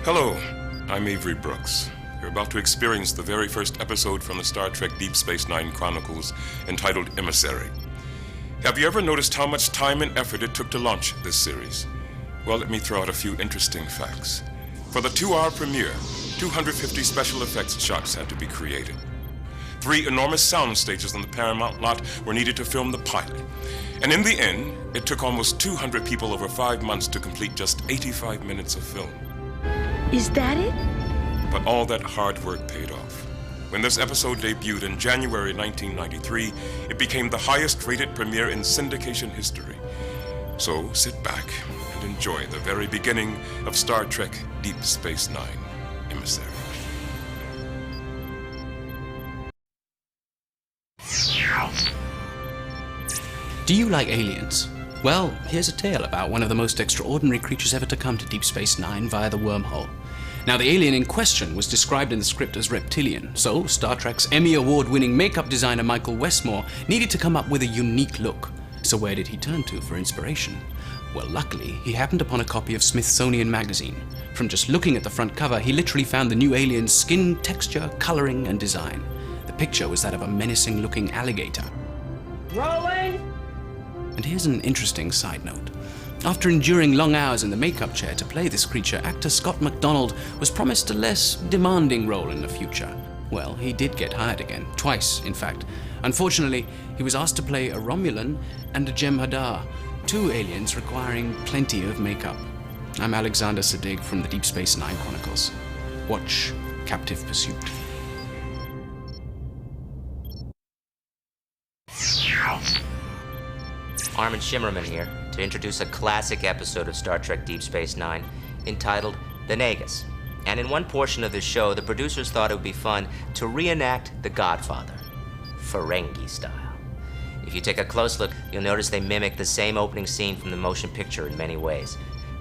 Hello, I'm Avery Brooks. You're about to experience the very first episode from the Star Trek Deep Space Nine Chronicles entitled Emissary. Have you ever noticed how much time and effort it took to launch this series? Well, let me throw out a few interesting facts. For the 2-hour premiere, 250 special effects shots had to be created. 3 enormous sound stages on the Paramount lot were needed to film the pilot. And in the end, it took almost 200 people over 5 months to complete just 85 minutes of film. Is that it? But all that hard work paid off. When this episode debuted in January 1993, it became the highest-rated premiere in syndication history. So sit back and enjoy the very beginning of Star Trek Deep Space Nine, Emissary. Do you like aliens? Well, here's a tale about one of the most extraordinary creatures ever to come to Deep Space Nine via the wormhole. Now, the alien in question was described in the script as reptilian, so Star Trek's Emmy Award-winning makeup designer Michael Westmore needed to come up with a unique look. So where did he turn to for inspiration? Well, luckily, he happened upon a copy of Smithsonian magazine. From just looking at the front cover, he literally found the new alien's skin texture, coloring, and design. The picture was that of a menacing-looking alligator. Rolling! And here's an interesting side note. After enduring long hours in the makeup chair to play this creature, actor Scott MacDonald was promised a less demanding role in the future. Well, he did get hired again, twice, in fact. Unfortunately, he was asked to play a Romulan and a Jem'Hadar, 2 aliens requiring plenty of makeup. I'm Alexander Siddig from the Deep Space Nine Chronicles. Watch Captive Pursuit. Armin Shimmerman here to introduce a classic episode of Star Trek Deep Space Nine entitled The Nagus. And in one portion of this show, the producers thought it would be fun to reenact The Godfather, Ferengi style. If you take a close look, you'll notice they mimic the same opening scene from the motion picture in many ways.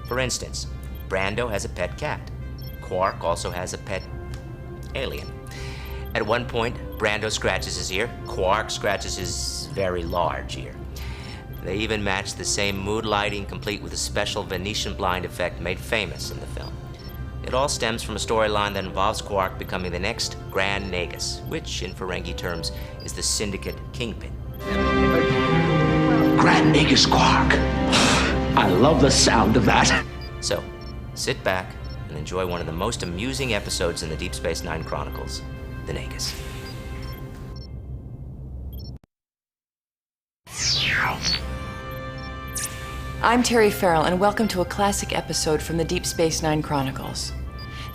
For instance, Brando has a pet cat. Quark also has a pet alien. At one point, Brando scratches his ear, Quark scratches his very large ear. They even match the same mood lighting, complete with a special Venetian blind effect made famous in the film. It all stems from a storyline that involves Quark becoming the next Grand Nagus, which, in Ferengi terms, is the Syndicate Kingpin. Grand Nagus Quark. I love the sound of that. So, sit back and enjoy one of the most amusing episodes in the Deep Space Nine Chronicles, The Nagus. I'm Terry Farrell, and welcome to a classic episode from the Deep Space Nine Chronicles.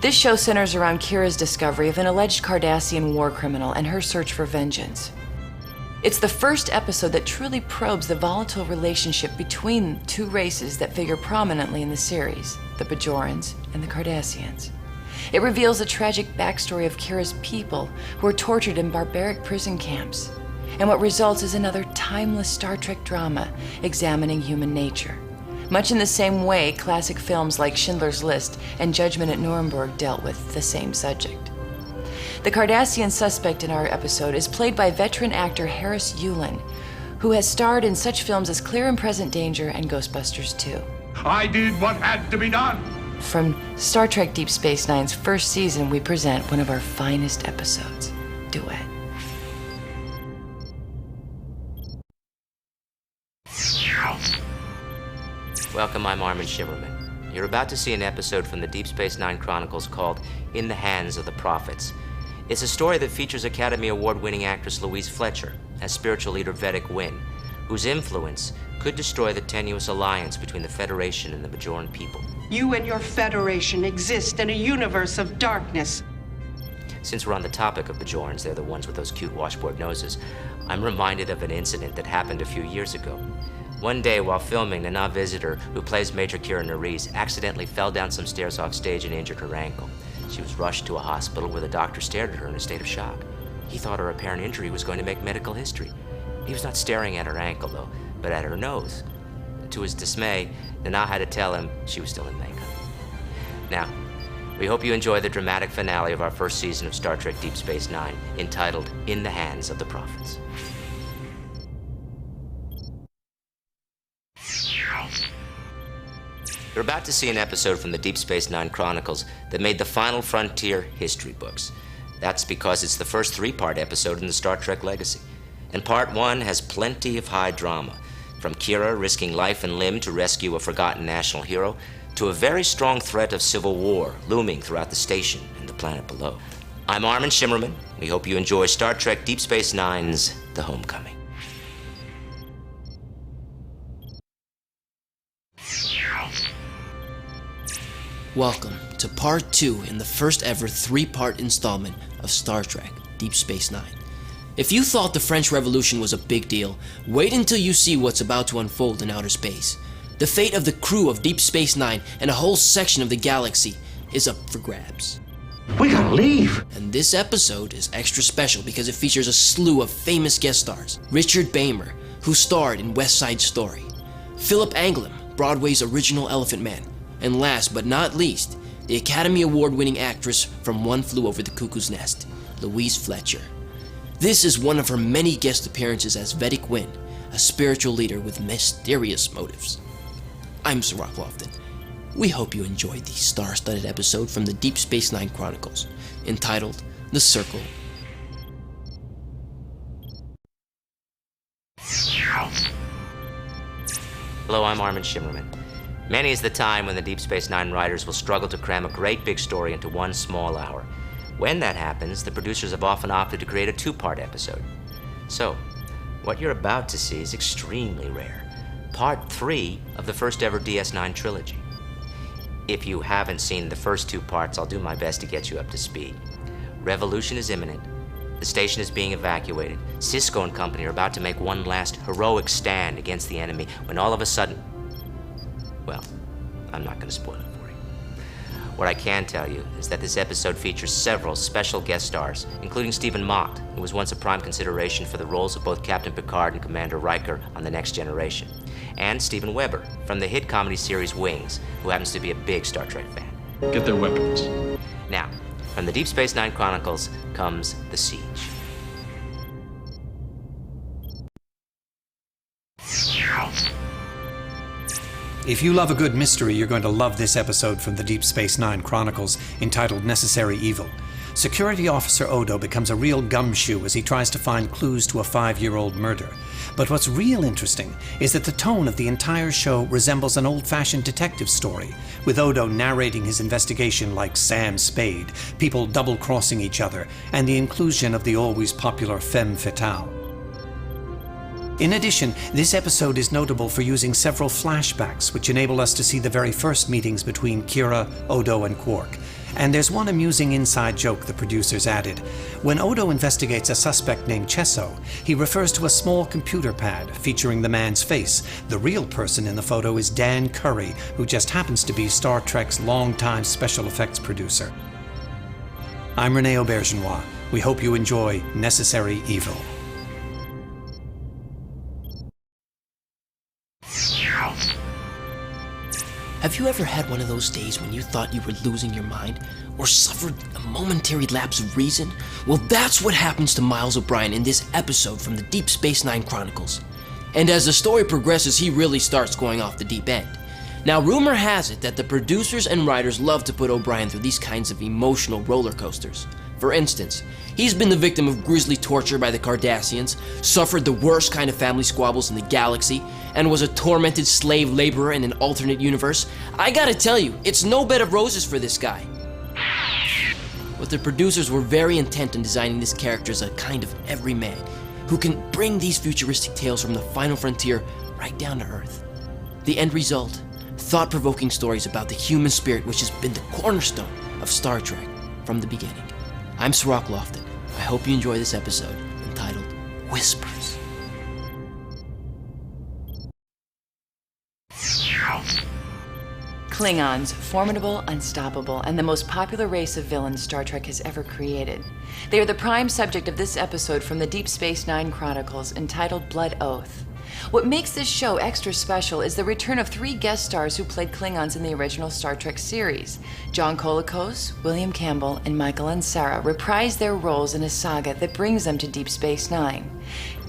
This show centers around Kira's discovery of an alleged Cardassian war criminal and her search for vengeance. It's the first episode that truly probes the volatile relationship between 2 races that figure prominently in the series, the Bajorans and the Cardassians. It reveals the tragic backstory of Kira's people who are tortured in barbaric prison camps. And what results is another timeless Star Trek drama examining human nature. Much in the same way classic films like Schindler's List and Judgment at Nuremberg dealt with the same subject. The Cardassian suspect in our episode is played by veteran actor Harris Yulin, who has starred in such films as Clear and Present Danger and Ghostbusters 2. I did what had to be done. From Star Trek Deep Space Nine's first season, we present one of our finest episodes, Duet. Welcome, I'm Armin Shimmerman. You're about to see an episode from the Deep Space Nine Chronicles called In the Hands of the Prophets. It's a story that features Academy Award-winning actress Louise Fletcher as spiritual leader Vedic Wynn, whose influence could destroy the tenuous alliance between the Federation and the Bajoran people. You and your Federation exist in a universe of darkness. Since we're on the topic of Bajorans, they're the ones with those cute washboard noses, I'm reminded of an incident that happened a few years ago. One day while filming, Nana Visitor, who plays Major Kira Nerys, accidentally fell down some stairs off stage and injured her ankle. She was rushed to a hospital where the doctor stared at her in a state of shock. He thought her apparent injury was going to make medical history. He was not staring at her ankle, though, but at her nose. To his dismay, Nana had to tell him she was still in makeup. Now, we hope you enjoy the dramatic finale of our first season of Star Trek Deep Space Nine, entitled In the Hands of the Prophets. You're about to see an episode from the Deep Space Nine Chronicles that made the Final Frontier history books. That's because it's the first three-part episode in the Star Trek legacy. And part one has plenty of high drama, from Kira risking life and limb to rescue a forgotten national hero, to a very strong threat of civil war looming throughout the station and the planet below. I'm Armin Shimmerman. We hope you enjoy Star Trek Deep Space Nine's The Homecoming. Welcome to part 2 in the first ever 3-part installment of Star Trek Deep Space Nine. If you thought the French Revolution was a big deal, wait until you see what's about to unfold in outer space. The fate of the crew of Deep Space Nine and a whole section of the galaxy is up for grabs. We gotta leave. And this episode is extra special because it features a slew of famous guest stars. Richard Beymer, who starred in West Side Story. Philip Anglin, Broadway's original Elephant Man. And last but not least, the Academy Award-winning actress from One Flew Over the Cuckoo's Nest, Louise Fletcher. This is one of her many guest appearances as Vedic Wynn, a spiritual leader with mysterious motives. I'm Cirroc Lofton. We hope you enjoyed the star-studded episode from the Deep Space Nine Chronicles, entitled The Circle. Hello, I'm Armin Shimmerman. Many is the time when the Deep Space Nine writers will struggle to cram a great big story into one small hour. When that happens, the producers have often opted to create a 2-part episode. So, what you're about to see is extremely rare. Part 3 of the first ever DS9 trilogy. If you haven't seen the first 2 parts, I'll do my best to get you up to speed. Revolution is imminent. The station is being evacuated. Cisco and company are about to make one last heroic stand against the enemy when all of a sudden... Well, I'm not going to spoil it for you. What I can tell you is that this episode features several special guest stars, including Stephen Mott, who was once a prime consideration for the roles of both Captain Picard and Commander Riker on The Next Generation, and Steven Weber from the hit comedy series Wings, who happens to be a big Star Trek fan. Get their weapons. Now, from the Deep Space Nine Chronicles comes The Siege. If you love a good mystery, you're going to love this episode from the Deep Space Nine Chronicles, entitled Necessary Evil. Security Officer Odo becomes a real gumshoe as he tries to find clues to a 5-year-old murder. But what's real interesting is that the tone of the entire show resembles an old-fashioned detective story, with Odo narrating his investigation like Sam Spade, people double-crossing each other, and the inclusion of the always popular femme fatale. In addition, this episode is notable for using several flashbacks which enable us to see the very first meetings between Kira, Odo, and Quark. And there's one amusing inside joke the producers added. When Odo investigates a suspect named Chesso, he refers to a small computer pad featuring the man's face. The real person in the photo is Dan Curry, who just happens to be Star Trek's longtime special effects producer. I'm Rene Aubergenois. We hope you enjoy Necessary Evil. Have you ever had one of those days when you thought you were losing your mind, or suffered a momentary lapse of reason? Well, that's what happens to Miles O'Brien in this episode from the Deep Space Nine Chronicles. And as the story progresses, he really starts going off the deep end. Now, rumor has it that the producers and writers love to put O'Brien through these kinds of emotional roller coasters. For instance, he's been the victim of grisly torture by the Cardassians, suffered the worst kind of family squabbles in the galaxy, and was a tormented slave laborer in an alternate universe. I gotta tell you, it's no bed of roses for this guy. But the producers were very intent on designing this character as a kind of everyman, who can bring these futuristic tales from the final frontier right down to Earth. The end result? Thought-provoking stories about the human spirit, which has been the cornerstone of Star Trek from the beginning. I'm Cirroc Lofton. I hope you enjoy this episode, entitled Whispers. Klingons, formidable, unstoppable, and the most popular race of villains Star Trek has ever created. They are the prime subject of this episode from the Deep Space Nine Chronicles, entitled Blood Oath. What makes this show extra special is the return of 3 guest stars who played Klingons in the original Star Trek series. John Colicos, William Campbell, and Michael Ansara reprise their roles in a saga that brings them to Deep Space Nine.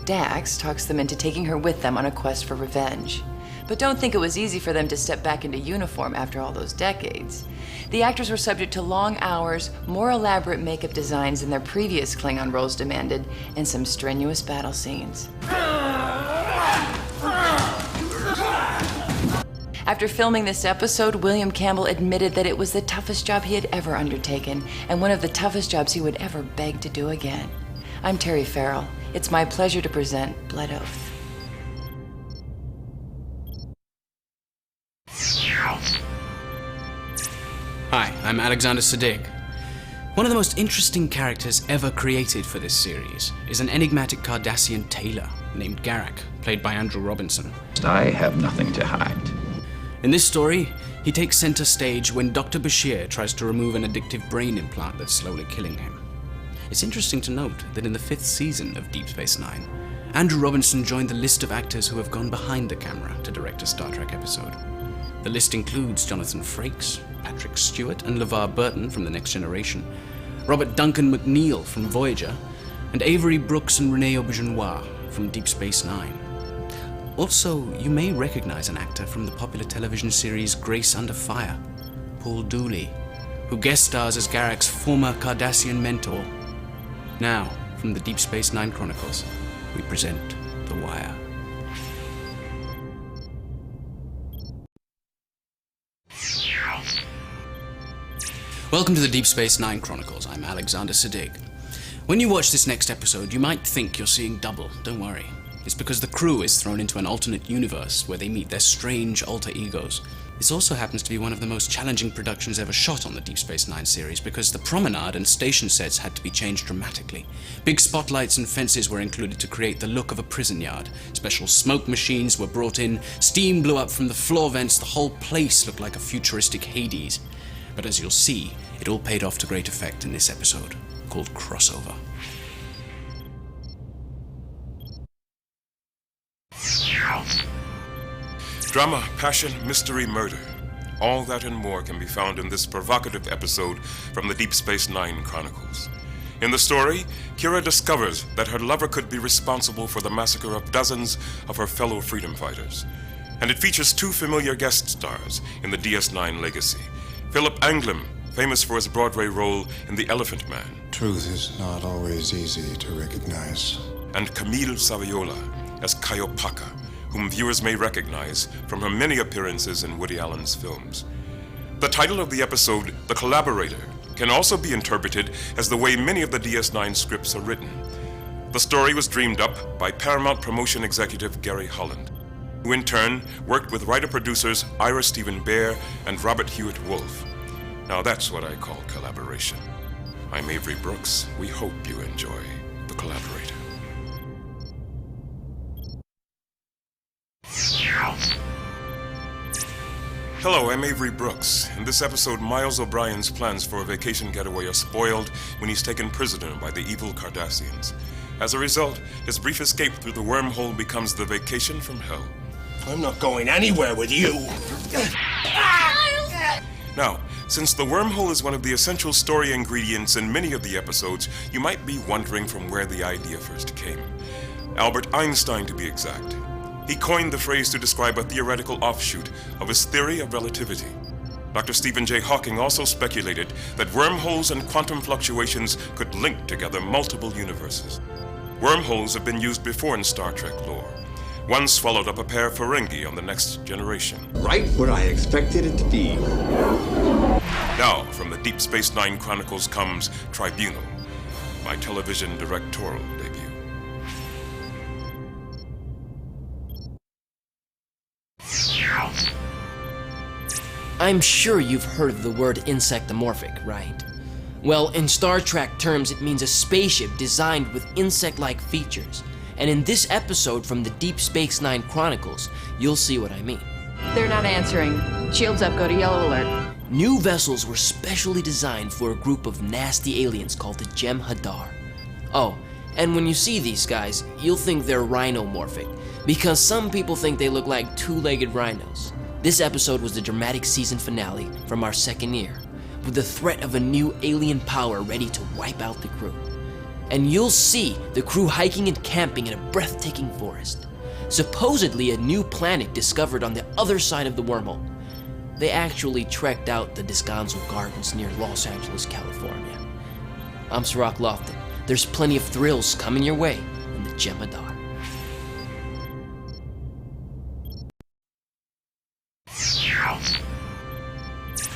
Dax talks them into taking her with them on a quest for revenge. But don't think it was easy for them to step back into uniform after all those decades. The actors were subject to long hours, more elaborate makeup designs than their previous Klingon roles demanded, and some strenuous battle scenes. After filming this episode, William Campbell admitted that it was the toughest job he had ever undertaken, and one of the toughest jobs he would ever beg to do again. I'm Terry Farrell. It's my pleasure to present Blood Oath. Hi, I'm Alexander Siddig. One of the most interesting characters ever created for this series is an enigmatic Cardassian tailor named Garak, played by Andrew Robinson. I have nothing to hide. In this story, he takes center stage when Dr. Bashir tries to remove an addictive brain implant that's slowly killing him. It's interesting to note that in the 5th season of Deep Space Nine, Andrew Robinson joined the list of actors who have gone behind the camera to direct a Star Trek episode. The list includes Jonathan Frakes, Patrick Stewart, and LeVar Burton from The Next Generation, Robert Duncan McNeil from Voyager, and Avery Brooks and Rene Auberjonois from Deep Space Nine. Also, you may recognize an actor from the popular television series Grace Under Fire, Paul Dooley, who guest stars as Garak's former Cardassian mentor. Now, from the Deep Space Nine Chronicles, we present The Wire. Welcome to the Deep Space Nine Chronicles. I'm Alexander Siddig. When you watch this next episode, you might think you're seeing double. Don't worry. It's because the crew is thrown into an alternate universe where they meet their strange alter egos. This also happens to be one of the most challenging productions ever shot on the Deep Space Nine series because the promenade and station sets had to be changed dramatically. Big spotlights and fences were included to create the look of a prison yard. Special smoke machines were brought in, steam blew up from the floor vents, the whole place looked like a futuristic Hades. But as you'll see, it all paid off to great effect in this episode, called Crossover. Drama, passion, mystery, murder. All that and more can be found in this provocative episode from the Deep Space Nine Chronicles. In the story, Kira discovers that her lover could be responsible for the massacre of dozens of her fellow freedom fighters. And it features two familiar guest stars in the DS9 legacy. Philip Anglem, famous for his Broadway role in The Elephant Man. Truth is not always easy to recognize. And Camille Saviola as Kaiopaka, whom viewers may recognize from her many appearances in Woody Allen's films. The title of the episode, The Collaborator, can also be interpreted as the way many of the DS9 scripts are written. The story was dreamed up by Paramount promotion executive Gary Holland, who in turn worked with writer-producers Ira Stephen Bear and Robert Hewitt Wolfe. Now that's what I call collaboration. I'm Avery Brooks. We hope you enjoy The Collaborator. Hello, I'm Avery Brooks. In this episode, Miles O'Brien's plans for a vacation getaway are spoiled when he's taken prisoner by the evil Cardassians. As a result, his brief escape through the wormhole becomes the vacation from hell. I'm not going anywhere with you. Now, since the wormhole is one of the essential story ingredients in many of the episodes, you might be wondering from where the idea first came. Albert Einstein, to be exact. He coined the phrase to describe a theoretical offshoot of his theory of relativity. Dr. Stephen J. Hawking also speculated that wormholes and quantum fluctuations could link together multiple universes. Wormholes have been used before in Star Trek lore. One swallowed up a pair of Ferengi on The Next Generation. Right where I expected it to be. Now, from the Deep Space Nine Chronicles comes Tribunal, my television directorial debut. I'm sure you've heard of the word insectomorphic, right? Well, in Star Trek terms, it means a spaceship designed with insect-like features. And in this episode from the Deep Space Nine Chronicles, you'll see what I mean. They're not answering. Shields up, go to yellow alert. New vessels were specially designed for a group of nasty aliens called the Jem'Hadar. Oh, and when you see these guys, you'll think they're rhinomorphic, because some people think they look like two-legged rhinos. This episode was the dramatic season finale from our second year, with the threat of a new alien power ready to wipe out the crew. And you'll see the crew hiking and camping in a breathtaking forest. supposedly a new planet discovered on the other side of the wormhole. They actually trekked out the Descanso Gardens near Los Angeles, California. I'm Cirroc Lofton. There's plenty of thrills coming your way in the Jem'Hadar.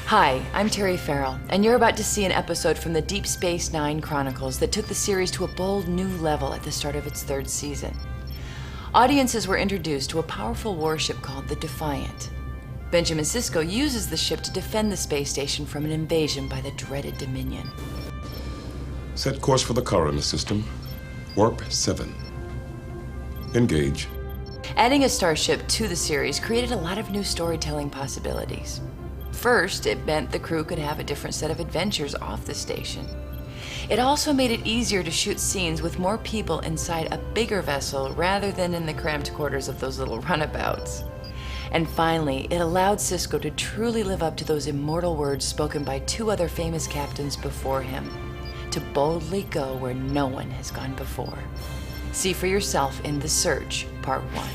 Hi, I'm Terry Farrell, and you're about to see an episode from the Deep Space Nine Chronicles that took the series to a bold new level at the start of its third season. Audiences were introduced to a powerful warship called the Defiant. Benjamin Sisko uses the ship to defend the space station from an invasion by the dreaded Dominion. Set course for the Corona system. Warp 7. Engage. Adding a starship to the series created a lot of new storytelling possibilities. First, it meant the crew could have a different set of adventures off the station. It also made it easier to shoot scenes with more people inside a bigger vessel rather than in the cramped quarters of those little runabouts. And finally, it allowed Sisko to truly live up to those immortal words spoken by two other famous captains before him, to boldly go where no one has gone before. See for yourself in The Search, Part 1.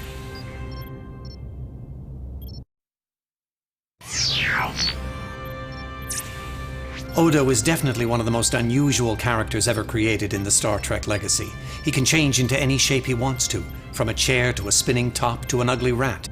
Odo is definitely one of the most unusual characters ever created in the Star Trek legacy. He can change into any shape he wants to, from a chair to a spinning top to an ugly rat.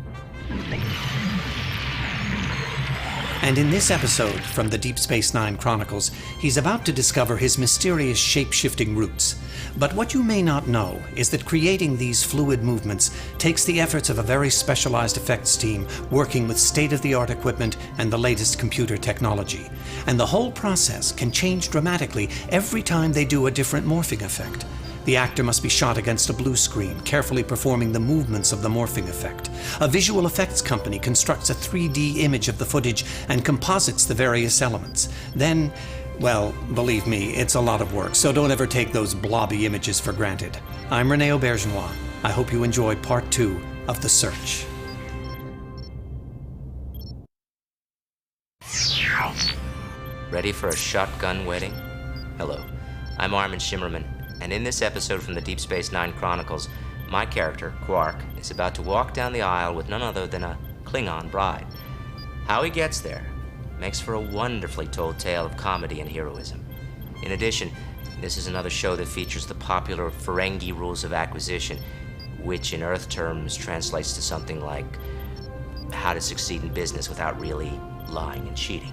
And in this episode from the Deep Space Nine Chronicles, he's about to discover his mysterious shape-shifting roots. But what you may not know is that creating these fluid movements takes the efforts of a very specialized effects team working with state-of-the-art equipment and the latest computer technology. And the whole process can change dramatically every time they do a different morphing effect. The actor must be shot against a blue screen, carefully performing the movements of the morphing effect. A visual effects company constructs a 3D image of the footage and composites the various elements. Then, well, believe me, it's a lot of work, so don't ever take those blobby images for granted. I'm Rene Aubergenois. I hope you enjoy Part 2 of The Search. Ready for a shotgun wedding? Hello, I'm Armin Shimmerman. And in this episode from the Deep Space Nine Chronicles, my character, Quark, is about to walk down the aisle with none other than a Klingon bride. How he gets there makes for a wonderfully told tale of comedy and heroism. In addition, this is another show that features the popular Ferengi rules of acquisition, which in Earth terms translates to something like how to succeed in business without really lying and cheating.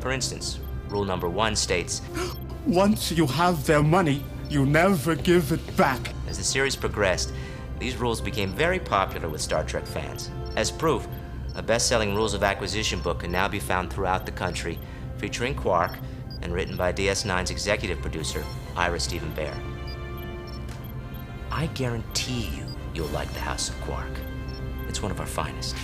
For instance, rule number 1 states, "Once you have their money, you never give it back." As the series progressed, these rules became very popular with Star Trek fans. As proof, a best-selling Rules of Acquisition book can now be found throughout the country, featuring Quark and written by DS9's executive producer, Ira Stephen Bear. I guarantee you'll like the House of Quark. It's one of our finest.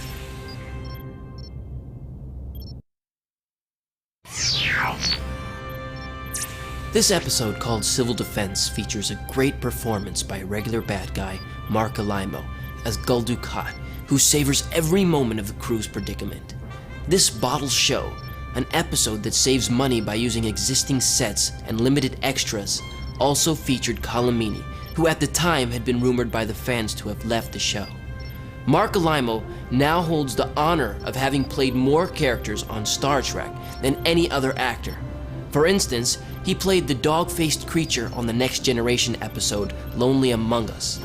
This episode, called Civil Defense, features a great performance by regular bad guy Mark Alaimo as Gul Dukat, who savors every moment of the crew's predicament. This bottle show, an episode that saves money by using existing sets and limited extras, also featured Kalamini, who at the time had been rumored by the fans to have left the show. Mark Alaimo now holds the honor of having played more characters on Star Trek than any other actor. For instance, he played the dog-faced creature on the Next Generation episode Lonely Among Us.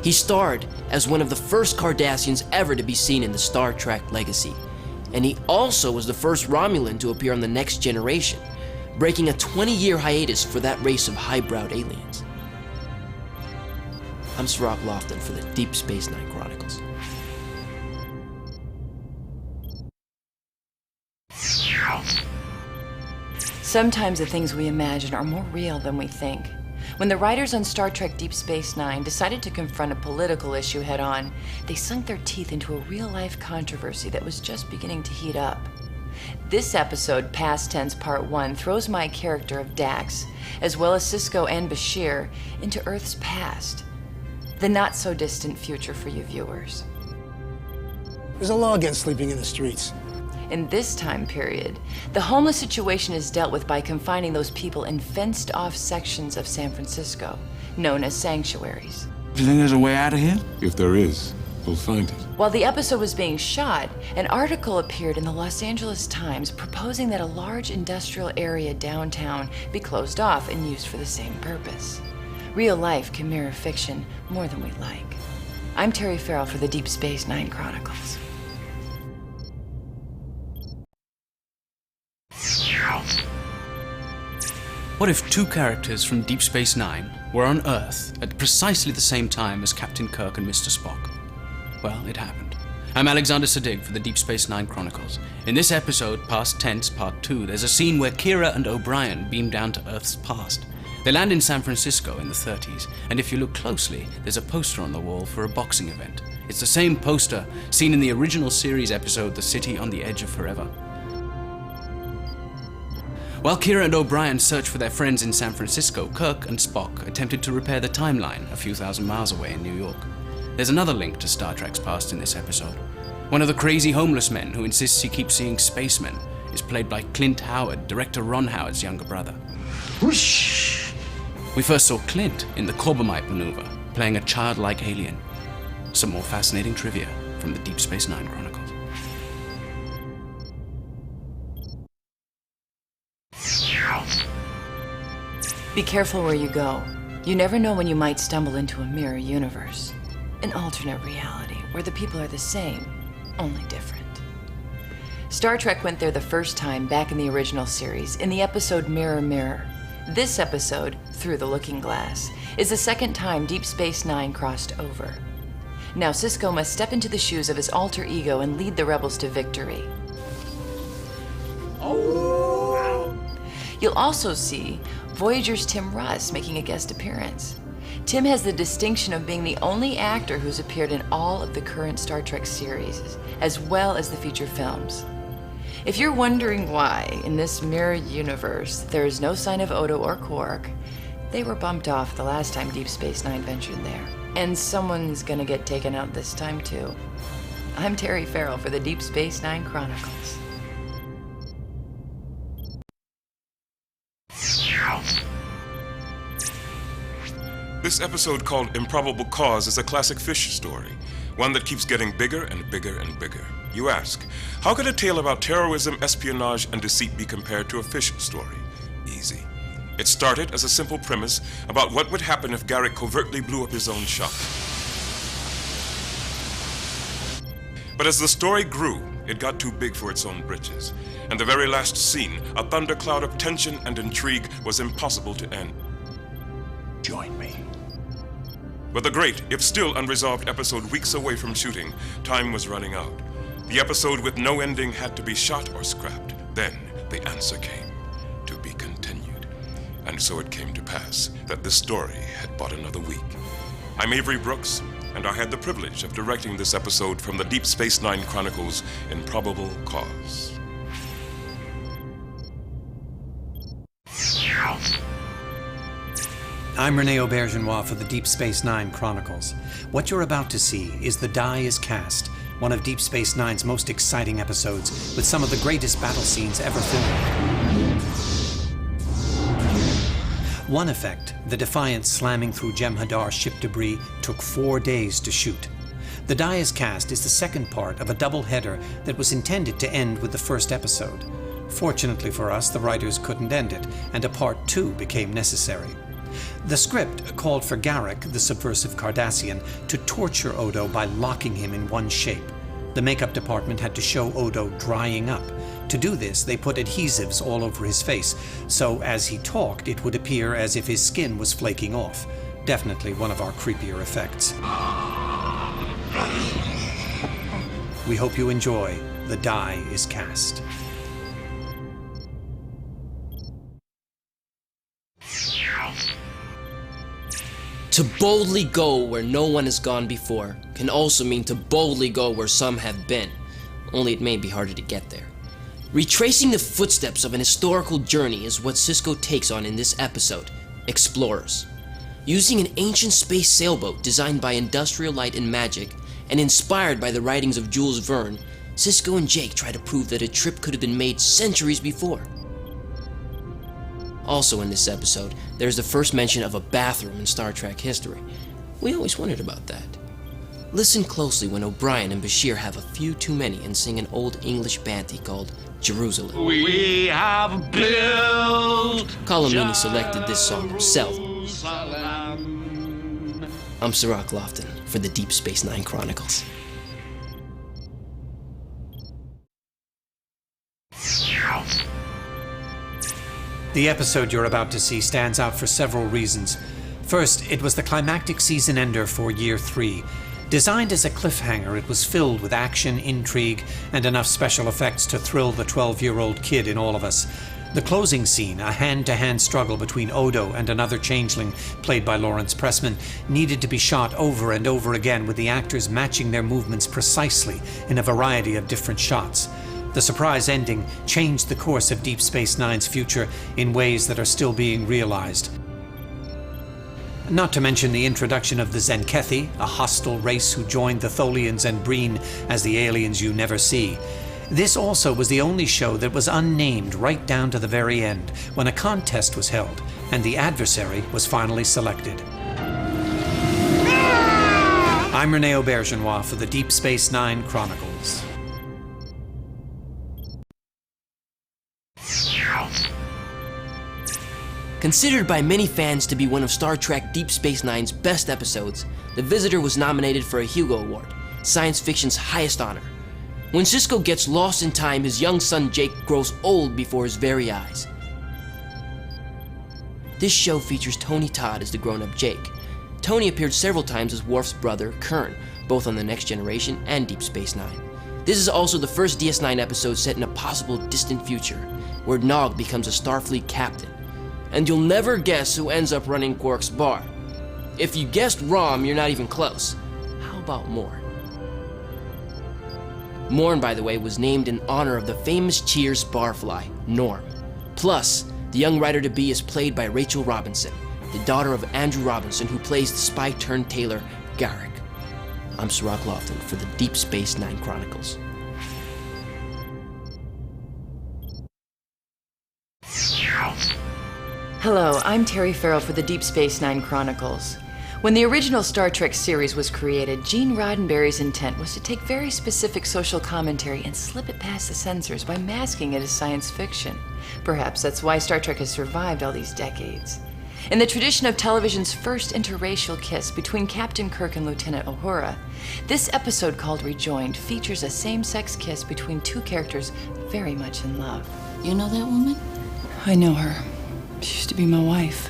He starred as one of the first Cardassians ever to be seen in the Star Trek legacy, and he also was the first Romulan to appear on the Next Generation, breaking a 20-year hiatus for that race of highbrowed aliens. I'm Cirroc Lofton for the Deep Space Nine Chronicles. Sometimes the things we imagine are more real than we think. When the writers on Star Trek Deep Space Nine decided to confront a political issue head-on, they sunk their teeth into a real-life controversy that was just beginning to heat up. This episode, Past Tense Part 1, throws my character of Dax, as well as Sisko and Bashir, into Earth's past. The not-so-distant future for you viewers. There's a law against sleeping in the streets. In this time period, the homeless situation is dealt with by confining those people in fenced-off sections of San Francisco, known as sanctuaries. You think there's a way out of here? If there is, we'll find it. While the episode was being shot, an article appeared in the Los Angeles Times proposing that a large industrial area downtown be closed off and used for the same purpose. Real life can mirror fiction more than we like. I'm Terry Farrell for the Deep Space Nine Chronicles. What if two characters from Deep Space Nine were on Earth at precisely the same time as Captain Kirk and Mr. Spock? Well, it happened. I'm Alexander Siddig for the Deep Space Nine Chronicles. In this episode, Past Tense Part 2, there's a scene where Kira and O'Brien beam down to Earth's past. They land in San Francisco in the 30s, and if you look closely, there's a poster on the wall for a boxing event. It's the same poster seen in the original series episode, The City on the Edge of Forever. While Kira and O'Brien search for their friends in San Francisco, Kirk and Spock attempted to repair the timeline a few thousand miles away in New York. There's another link to Star Trek's past in this episode. One of the crazy homeless men who insists he keeps seeing spacemen is played by Clint Howard, director Ron Howard's younger brother. Whoosh! We first saw Clint in the Corbomite maneuver, playing a childlike alien. Some more fascinating trivia from the Deep Space Nine Chronicles. Be careful where you go. You never know when you might stumble into a mirror universe. An alternate reality where the people are the same, only different. Star Trek went there the first time back in the original series in the episode Mirror Mirror. This episode, Through the Looking Glass, is the second time Deep Space Nine crossed over. Now Sisko must step into the shoes of his alter ego and lead the rebels to victory. You'll also see Voyager's Tim Russ making a guest appearance. Tim has the distinction of being the only actor who's appeared in all of the current Star Trek series, as well as the feature films. If you're wondering why, in this mirror universe, there is no sign of Odo or Quark, they were bumped off the last time Deep Space Nine ventured there. And someone's gonna get taken out this time too. I'm Terry Farrell for the Deep Space Nine Chronicles. This episode called Improbable Cause is a classic fish story, one that keeps getting bigger and bigger and bigger. You ask, how could a tale about terrorism, espionage, and deceit be compared to a fish story? Easy. It started as a simple premise about what would happen if Garrick covertly blew up his own shop. But as the story grew, it got too big for its own britches, and the very last scene, a thundercloud of tension and intrigue, was impossible to end. Join me. With the great, if still unresolved episode weeks away from shooting, time was running out. The episode with no ending had to be shot or scrapped. Then the answer came, to be continued. And so it came to pass that this story had bought another week. I'm Avery Brooks, and I had the privilege of directing this episode from the Deep Space Nine Chronicles, Improbable Cause. I'm Rene Aubergenois for the Deep Space Nine Chronicles. What you're about to see is The Die is Cast, one of Deep Space Nine's most exciting episodes, with some of the greatest battle scenes ever filmed. One effect, the Defiant slamming through Jem'Hadar ship debris, took 4 days to shoot. The Die is Cast is the second part of a double-header that was intended to end with the first episode. Fortunately for us, the writers couldn't end it, and a part 2 became necessary. The script called for Garrick, the subversive Cardassian, to torture Odo by locking him in one shape. The makeup department had to show Odo drying up. To do this, they put adhesives all over his face, so as he talked, it would appear as if his skin was flaking off. Definitely one of our creepier effects. We hope you enjoy The Die is Cast. To boldly go where no one has gone before can also mean to boldly go where some have been, only it may be harder to get there. Retracing the footsteps of an historical journey is what Sisko takes on in this episode, Explorers. Using an ancient space sailboat designed by Industrial Light and Magic and inspired by the writings of Jules Verne, Sisko and Jake try to prove that a trip could have been made centuries before. Also in this episode, there's the first mention of a bathroom in Star Trek history. We always wondered about that. Listen closely when O'Brien and Bashir have a few too many and sing an old English banty called Jerusalem. We have built Colomini selected this song himself. I'm Cirroc Lofton for the Deep Space Nine Chronicles. The episode you're about to see stands out for several reasons. First, it was the climactic season ender for Year 3. Designed as a cliffhanger, it was filled with action, intrigue, and enough special effects to thrill the 12-year-old kid in all of us. The closing scene, a hand-to-hand struggle between Odo and another changeling, played by Lawrence Pressman, needed to be shot over and over again with the actors matching their movements precisely in a variety of different shots. The surprise ending changed the course of Deep Space Nine's future in ways that are still being realized. Not to mention the introduction of the Zenkethi, a hostile race who joined the Tholians and Breen as the aliens you never see. This also was the only show that was unnamed right down to the very end, when a contest was held, and the Adversary was finally selected. I'm Rene Aubergenois for the Deep Space Nine Chronicles. Considered by many fans to be one of Star Trek Deep Space Nine's best episodes, The Visitor was nominated for a Hugo Award, science fiction's highest honor. When Sisko gets lost in time, his young son Jake grows old before his very eyes. This show features Tony Todd as the grown-up Jake. Tony appeared several times as Worf's brother, Kurn, both on The Next Generation and Deep Space Nine. This is also the first DS9 episode set in a possible distant future, where Nog becomes a Starfleet captain. And you'll never guess who ends up running Quark's bar. If you guessed Rom, you're not even close. How about Morn? Morn, by the way, was named in honor of the famous Cheers barfly, Norm. Plus, the young writer-to-be is played by Rachel Robinson, the daughter of Andrew Robinson, who plays the spy-turned-tailor, Garak. I'm Cirroc Lofton for the Deep Space Nine Chronicles. Hello, I'm Terry Farrell for the Deep Space Nine Chronicles. When the original Star Trek series was created, Gene Roddenberry's intent was to take very specific social commentary and slip it past the censors by masking it as science fiction. Perhaps that's why Star Trek has survived all these decades. In the tradition of television's first interracial kiss between Captain Kirk and Lieutenant Uhura, this episode called Rejoined features a same-sex kiss between two characters very much in love. You know that woman? I know her. She used to be my wife.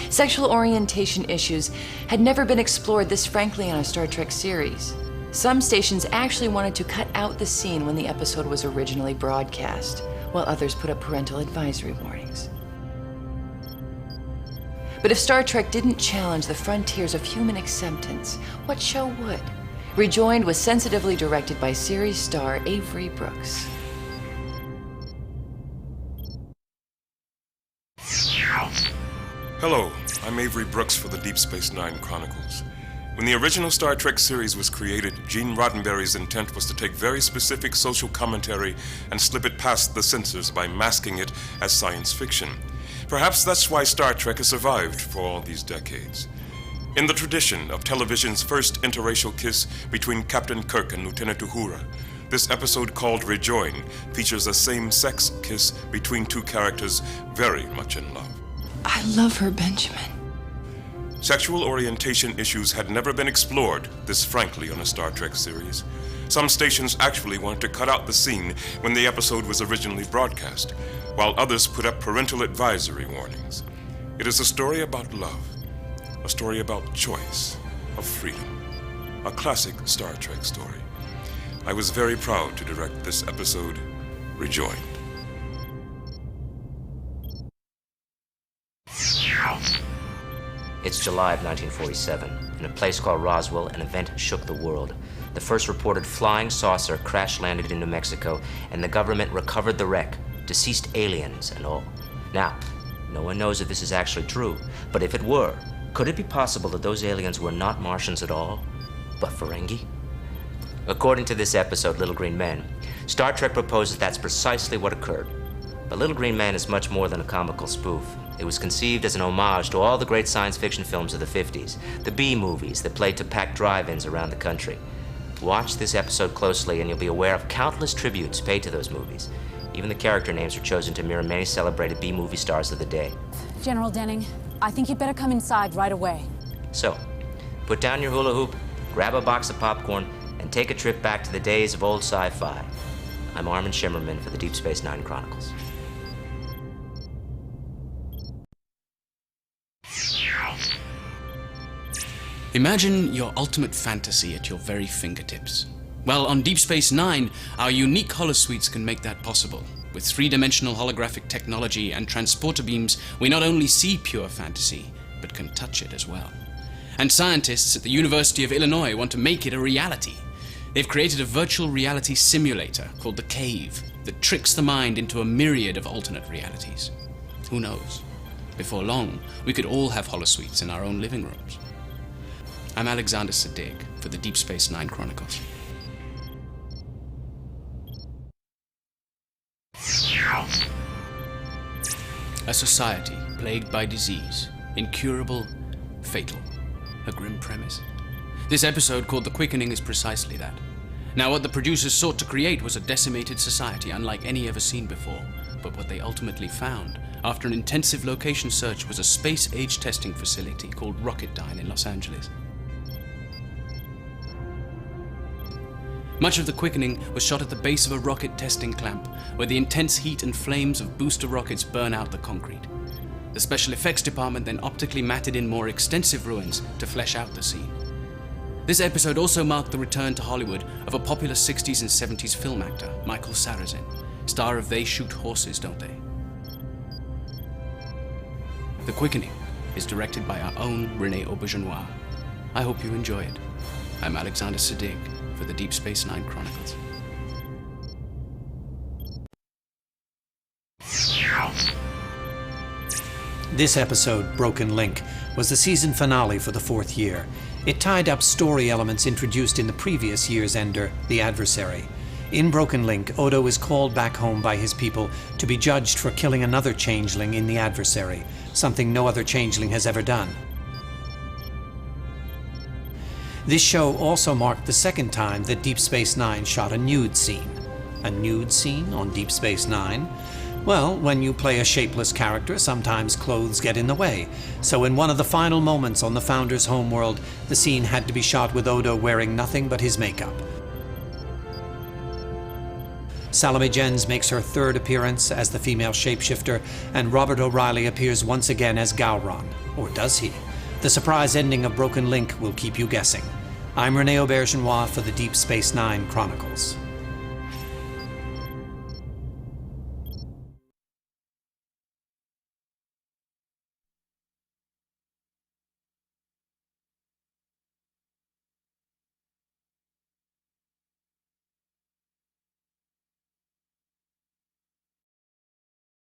Sexual orientation issues had never been explored this frankly on a Star Trek series. Some stations actually wanted to cut out the scene when the episode was originally broadcast, while others put up parental advisory warnings. But if Star Trek didn't challenge the frontiers of human acceptance, what show would? Rejoined was sensitively directed by series star Avery Brooks. Hello, I'm Avery Brooks for the Deep Space Nine Chronicles. When the original Star Trek series was created, Gene Roddenberry's intent was to take very specific social commentary and slip it past the censors by masking it as science fiction. Perhaps that's why Star Trek has survived for all these decades. In the tradition of television's first interracial kiss between Captain Kirk and Lieutenant Uhura, this episode called Rejoined features a same-sex kiss between two characters very much in love. I love her, Benjamin. Sexual orientation issues had never been explored this frankly on a Star Trek series. Some stations actually wanted to cut out the scene when the episode was originally broadcast, while others put up parental advisory warnings. It is a story about love, a story about choice, of freedom, a classic Star Trek story. I was very proud to direct this episode, Rejoined. It's July of 1947. In a place called Roswell, an event shook the world. The first reported flying saucer crash-landed in New Mexico, and the government recovered the wreck, deceased aliens and all. Now, no one knows if this is actually true, but if it were, could it be possible that those aliens were not Martians at all, but Ferengi? According to this episode, Little Green Men, Star Trek proposes that's precisely what occurred. But Little Green Man is much more than a comical spoof. It was conceived as an homage to all the great science fiction films of the 50s, the B-movies that played to packed drive-ins around the country. Watch this episode closely and you'll be aware of countless tributes paid to those movies. Even the character names were chosen to mirror many celebrated B-movie stars of the day. General Denning, I think you'd better come inside right away. So, put down your hula hoop, grab a box of popcorn, and take a trip back to the days of old sci-fi. I'm Armin Shimmerman for the Deep Space Nine Chronicles. Imagine your ultimate fantasy at your very fingertips. Well, on Deep Space Nine, our unique holosuites can make that possible. With three-dimensional holographic technology and transporter beams, we not only see pure fantasy, but can touch it as well. And scientists at the University of Illinois want to make it a reality. They've created a virtual reality simulator called the Cave that tricks the mind into a myriad of alternate realities. Who knows? Before long, we could all have holosuites in our own living rooms. I'm Alexander Siddig for the Deep Space Nine Chronicles. A society plagued by disease, incurable, fatal. A grim premise. This episode, called The Quickening, is precisely that. Now, what the producers sought to create was a decimated society unlike any ever seen before. But what they ultimately found, after an intensive location search, was a space-age testing facility called Rocketdyne in Los Angeles. Much of The Quickening was shot at the base of a rocket testing clamp, where the intense heat and flames of booster rockets burn out the concrete. The special effects department then optically matted in more extensive ruins to flesh out the scene. This episode also marked the return to Hollywood of a popular 60s and 70s film actor, Michael Sarrazin, star of They Shoot Horses, Don't They? The Quickening is directed by our own René Auberjonois. I hope you enjoy it. I'm Alexander Siddig for the Deep Space Nine Chronicles. This episode, Broken Link, was the season finale for the 4th year. It tied up story elements introduced in the previous year's ender, The Adversary. In Broken Link, Odo is called back home by his people to be judged for killing another changeling in The Adversary, something no other changeling has ever done. This show also marked the second time that Deep Space Nine shot a nude scene. A nude scene on Deep Space Nine? Well, when you play a shapeless character, sometimes clothes get in the way. So in one of the final moments on the Founder's homeworld, the scene had to be shot with Odo wearing nothing but his makeup. Salome Jens makes her 3rd appearance as the female shapeshifter, and Robert O'Reilly appears once again as Gowron. Or does he? The surprise ending of Broken Link will keep you guessing. I'm René Auberjonois for the Deep Space Nine Chronicles.